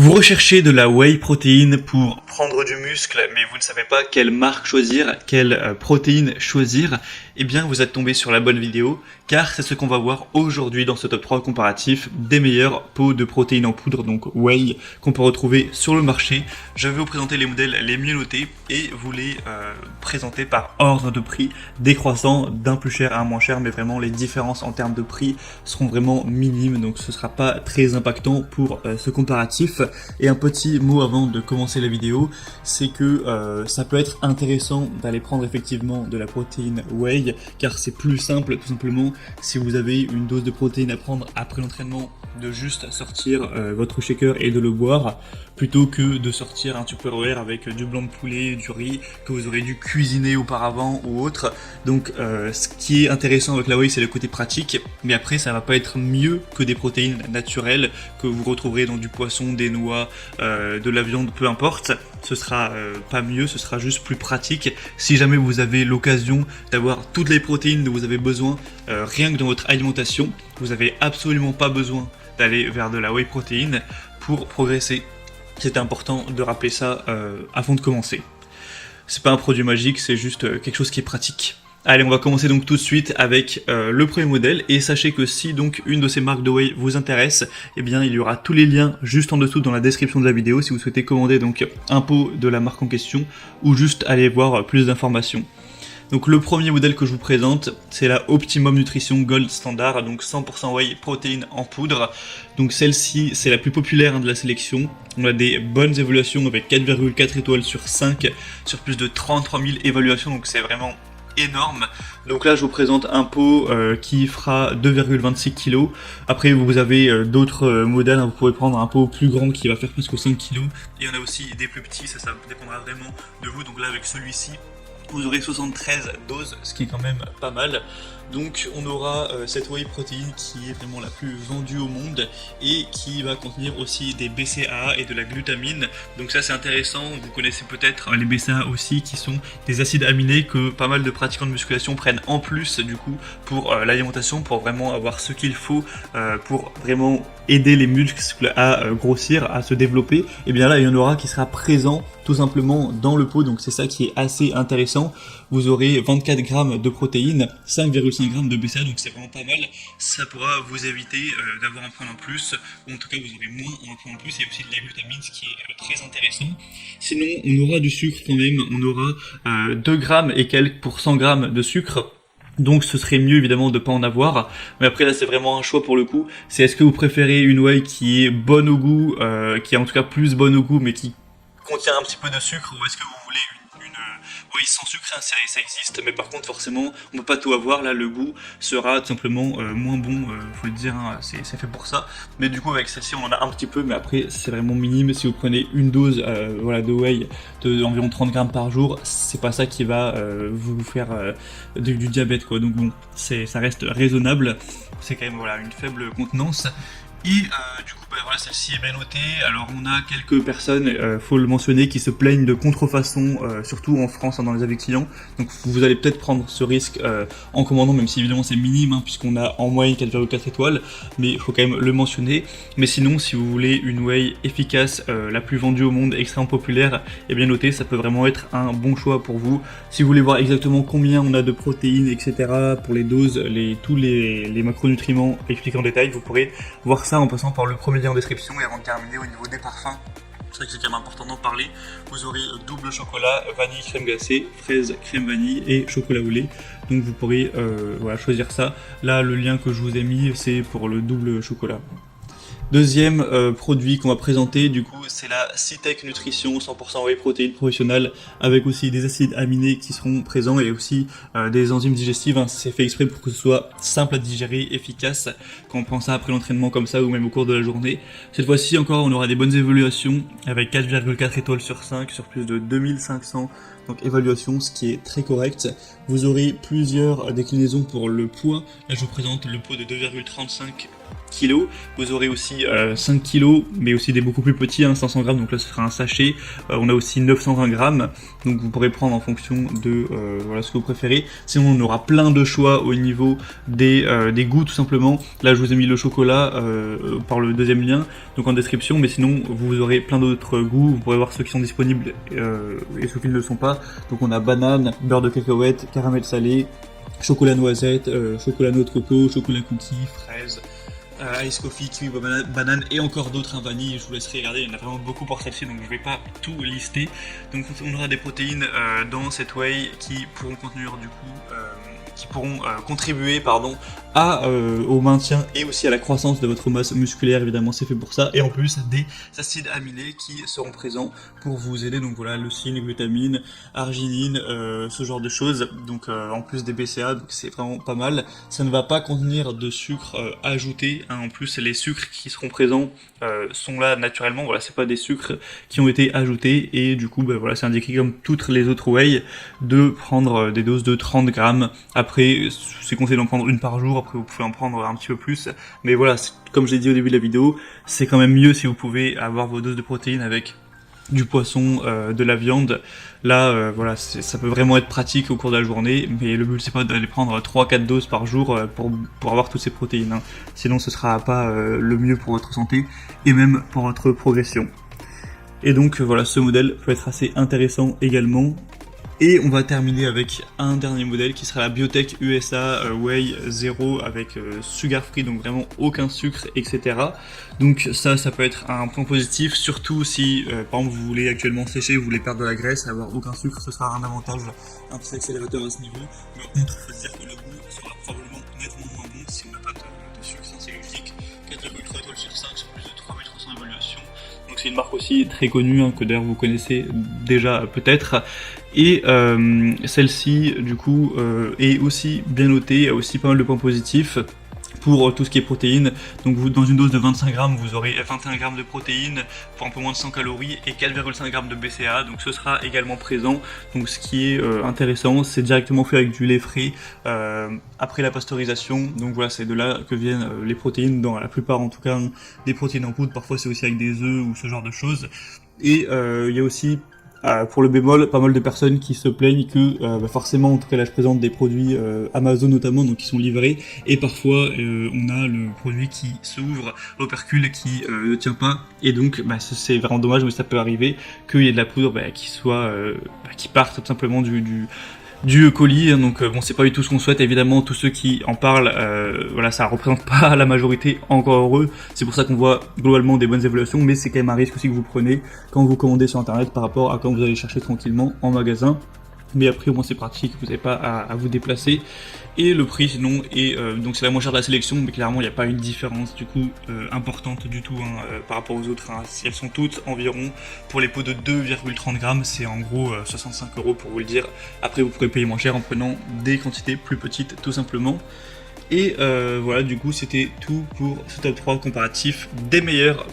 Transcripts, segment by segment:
Vous recherchez de la whey protéine pour prendre du muscle, mais vous ne savez pas quelle marque choisir, quelle protéine choisir, eh bien vous êtes tombé sur la bonne vidéo, car c'est ce qu'on va voir aujourd'hui dans ce top 3 comparatif des meilleurs pots de protéines en poudre, donc whey, qu'on peut retrouver sur le marché. Je vais vous présenter les modèles les mieux notés et vous les présenter par ordre de prix décroissant d'un plus cher à un moins cher, mais vraiment les différences en termes de prix seront vraiment minimes, donc ce ne sera pas très impactant pour ce comparatif. Et un petit mot avant de commencer la vidéo, c'est que ça peut être intéressant d'aller prendre effectivement de la protéine whey, car c'est plus simple tout simplement si vous avez une dose de protéine à prendre après l'entraînement, de juste sortir votre shaker et de le boire, plutôt que de sortir un Tupperware avec du blanc de poulet, du riz que vous aurez dû cuisiner auparavant ou autre. Donc ce qui est intéressant avec la whey, c'est le côté pratique, mais après ça va pas être mieux que des protéines naturelles que vous retrouverez dans du poisson, des noix, de la viande, peu importe. Ce sera pas mieux, ce sera juste plus pratique. Si jamais vous avez l'occasion d'avoir toutes les protéines dont vous avez besoin rien que dans votre alimentation, vous n'avez absolument pas besoin d'aller vers de la whey protéine pour progresser. C'est important de rappeler ça avant de commencer. C'est pas un produit magique, c'est juste quelque chose qui est pratique. Allez, on va commencer donc tout de suite avec le premier modèle, et sachez que si donc une de ces marques de whey vous intéresse, eh bien il y aura tous les liens juste en dessous dans la description de la vidéo si vous souhaitez commander donc un pot de la marque en question ou juste aller voir plus d'informations. Donc le premier modèle que je vous présente, c'est la Optimum Nutrition Gold Standard, donc 100% whey protéine en poudre. Donc celle-ci, c'est la plus populaire de la sélection. On a des bonnes évaluations avec 4,4 étoiles sur 5, sur plus de 33 000 évaluations, donc c'est vraiment énorme. Donc là je vous présente un pot qui fera 2,26 kg. Après vous avez d'autres modèles, hein. Vous pourrez prendre un pot plus grand qui va faire presque 5 kg. Et on a aussi des plus petits, ça dépendra vraiment de vous. Donc là avec celui-ci, vous aurez 73 doses, ce qui est quand même pas mal. Donc on aura cette whey protéine qui est vraiment la plus vendue au monde et qui va contenir aussi des BCAA et de la glutamine. Donc ça c'est intéressant, vous connaissez peut-être les BCAA aussi, qui sont des acides aminés que pas mal de pratiquants de musculation prennent en plus du coup pour l'alimentation, pour vraiment avoir ce qu'il faut pour vraiment aider les muscles à grossir, à se développer. Et bien là il y en aura qui sera présent tout simplement dans le pot, donc c'est ça qui est assez intéressant. Vous aurez 24 grammes de protéines, 5,5 grammes de BCAA, donc c'est vraiment pas mal. Ça pourra vous éviter d'avoir un point en plus, ou en tout cas vous aurez moins un point en plus, et aussi de la glutamine, ce qui est très intéressant. Sinon on aura du sucre quand même, on aura 2 grammes et quelques pour 100 grammes de sucre. Donc ce serait mieux évidemment de ne pas en avoir, mais après là c'est vraiment un choix pour le coup. C'est est-ce que vous préférez une whey qui est bonne au goût, qui est en tout cas plus bonne au goût, mais qui contient un petit peu de sucre, ou est-ce que vous voulez une whey sans sucre, hein, ça existe, mais par contre forcément on peut pas tout avoir. Là le goût sera tout simplement moins bon, faut le dire, hein, c'est fait pour ça. Mais du coup avec celle-ci on en a un petit peu, mais après c'est vraiment minime. Si vous prenez une dose voilà, de whey d'environ 30 grammes par jour, c'est pas ça qui va vous faire du diabète quoi. Donc bon, ça reste raisonnable, c'est quand même voilà, une faible contenance. Et du coup voilà, celle-ci est bien notée. Alors on a quelques personnes, faut le mentionner, qui se plaignent de contrefaçon, surtout en France, hein, dans les avis clients. Donc vous allez peut-être prendre ce risque en commandant, même si évidemment c'est minime, hein, puisqu'on a en moyenne 4,4 étoiles, mais il faut quand même le mentionner. Mais sinon si vous voulez une whey efficace, la plus vendue au monde, extrêmement populaire et bien notée, ça peut vraiment être un bon choix pour vous. Si vous voulez voir exactement combien on a de protéines, etc., pour les doses, tous les macronutriments expliqués en détail, vous pourrez voir ça en passant par le premier lien en description. Et avant de terminer, au niveau des parfums, c'est vrai que c'est quand même important d'en parler. Vous aurez double chocolat, vanille, crème glacée, fraise, crème vanille et chocolat au lait. Donc vous pourrez voilà, choisir ça. Là le lien que je vous ai mis, c'est pour le double chocolat. Deuxième produit qu'on va présenter, du coup, c'est la Cytec Nutrition 100% whey protéine professionnelle, avec aussi des acides aminés qui seront présents et aussi des enzymes digestives, hein. C'est fait exprès pour que ce soit simple à digérer, efficace, quand on prend ça après l'entraînement comme ça ou même au cours de la journée. Cette fois-ci encore, on aura des bonnes évaluations avec 4,4 étoiles sur 5 sur plus de 2500 donc évaluation, ce qui est très correct. Vous aurez plusieurs déclinaisons pour le poids. Là je vous présente le pot de 2,35 kilos. Vous aurez aussi 5 kilos, mais aussi des beaucoup plus petits, hein, 500 grammes, donc là ce sera un sachet. On a aussi 920 grammes, donc vous pourrez prendre en fonction de voilà, ce que vous préférez. Sinon on aura plein de choix au niveau des goûts tout simplement. Là je vous ai mis le chocolat par le deuxième lien, donc en description, mais sinon vous aurez plein d'autres goûts, vous pourrez voir ceux qui sont disponibles et ceux qui ne le sont pas. Donc on a banane, beurre de cacahuète, caramel salé, chocolat noisette, chocolat noix de coco, chocolat cookie, fraise, ice coffee, kiwi, banane et encore d'autres, hein, vanille. Je vous laisserai regarder, il y en a vraiment beaucoup pour celle-ci, donc je ne vais pas tout lister. Donc on aura des protéines dans cette whey qui pourront contenir du coup contribuer au maintien et aussi à la croissance de votre masse musculaire, évidemment c'est fait pour ça, et en plus des acides aminés qui seront présents pour vous aider, donc voilà, leucine, glutamine, arginine, ce genre de choses, donc en plus des BCA, donc c'est vraiment pas mal. Ça ne va pas contenir de sucre ajouté, hein, en plus les sucres qui seront présents sont là naturellement, voilà, c'est pas des sucres qui ont été ajoutés, et du coup voilà, c'est indiqué comme toutes les autres whey de prendre des doses de 30 grammes. Après, c'est conseillé d'en prendre une par jour, après vous pouvez en prendre un petit peu plus, mais voilà, comme je l'ai dit au début de la vidéo, c'est quand même mieux si vous pouvez avoir vos doses de protéines avec du poisson, de la viande. Là, voilà, ça peut vraiment être pratique au cours de la journée, mais le but c'est pas d'aller prendre 3-4 doses par jour pour avoir toutes ces protéines, hein. Sinon ce sera pas le mieux pour votre santé, et même pour votre progression. Et donc voilà, ce modèle peut être assez intéressant également. Et on va terminer avec un dernier modèle qui sera la Biotech USA Whey 0 avec sugar free, donc vraiment aucun sucre, etc. Donc ça peut être un point positif, surtout si par exemple vous voulez actuellement sécher, vous voulez perdre de la graisse, avoir aucun sucre, ce sera un avantage, un petit accélérateur à ce niveau. Mais par contre, il faut se dire que le goût sera probablement nettement moins bon si on n'a pas de sucre, c'est logique. 4,3 étoiles sur 5 sur plus de 3300 évaluations. Donc c'est une marque aussi très connue, hein, que d'ailleurs vous connaissez déjà peut-être. Et celle-ci du coup est aussi bien notée, a aussi pas mal de points positifs pour tout ce qui est protéines. Donc vous, dans une dose de 25 grammes, vous aurez 21 grammes de protéines pour un peu moins de 100 calories et 4,5 grammes de BCA, donc ce sera également présent. Donc ce qui est intéressant, c'est directement fait avec du lait frais après la pasteurisation. Donc voilà, c'est de là que viennent les protéines, dans la plupart en tout cas, des protéines en poudre. Parfois c'est aussi avec des œufs ou ce genre de choses. Et il y a aussi pour le bémol, pas mal de personnes qui se plaignent que forcément, en tout cas là je présente des produits Amazon notamment, donc qui sont livrés, et parfois on a le produit qui s'ouvre, l'opercule qui ne tient pas, et donc c'est vraiment dommage, mais ça peut arriver qu'il y ait de la poudre qui parte tout simplement du colis, hein. Donc bon, c'est pas du tout ce qu'on souhaite, évidemment. Tous ceux qui en parlent, voilà, ça représente pas la majorité, encore heureux. C'est pour ça qu'on voit globalement des bonnes évaluations, mais c'est quand même un risque aussi que vous prenez quand vous commandez sur internet par rapport à quand vous allez chercher tranquillement en magasin. Mais après au moins c'est pratique, vous n'avez pas à vous déplacer. Et le prix sinon est donc c'est la moins chère de la sélection, mais clairement il n'y a pas une différence du coup importante du tout, hein, par rapport aux autres, hein. Si elles sont toutes environ, pour les pots de 2,30 grammes, c'est en gros 65 € pour vous le dire. Après vous pourrez payer moins cher en prenant des quantités plus petites tout simplement. Et voilà, du coup c'était tout pour ce top 3 comparatif des meilleurs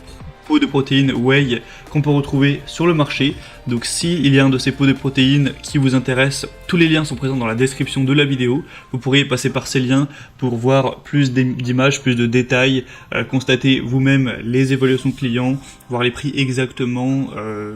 pots de protéines whey qu'on peut retrouver sur le marché. Donc si il y a un de ces pots de protéines qui vous intéresse, tous les liens sont présents dans la description de la vidéo. Vous pourrez passer par ces liens pour voir plus d'images, plus de détails, constater vous-même les évaluations clients, voir les prix exactement,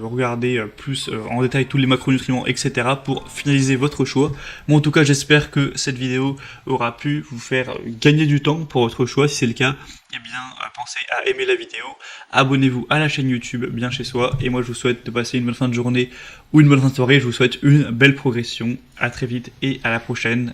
regarder plus en détail tous les macronutriments, etc. pour finaliser votre choix. Moi en tout cas j'espère que cette vidéo aura pu vous faire gagner du temps pour votre choix. Si c'est le cas, eh bien pensez à aimer la vidéo, abonnez-vous à la chaîne YouTube Bien Chez Soi, et moi je vous souhaite de passer une bonne fin de journée ou une bonne fin de soirée. Je vous souhaite une belle progression. À très vite et à la prochaine.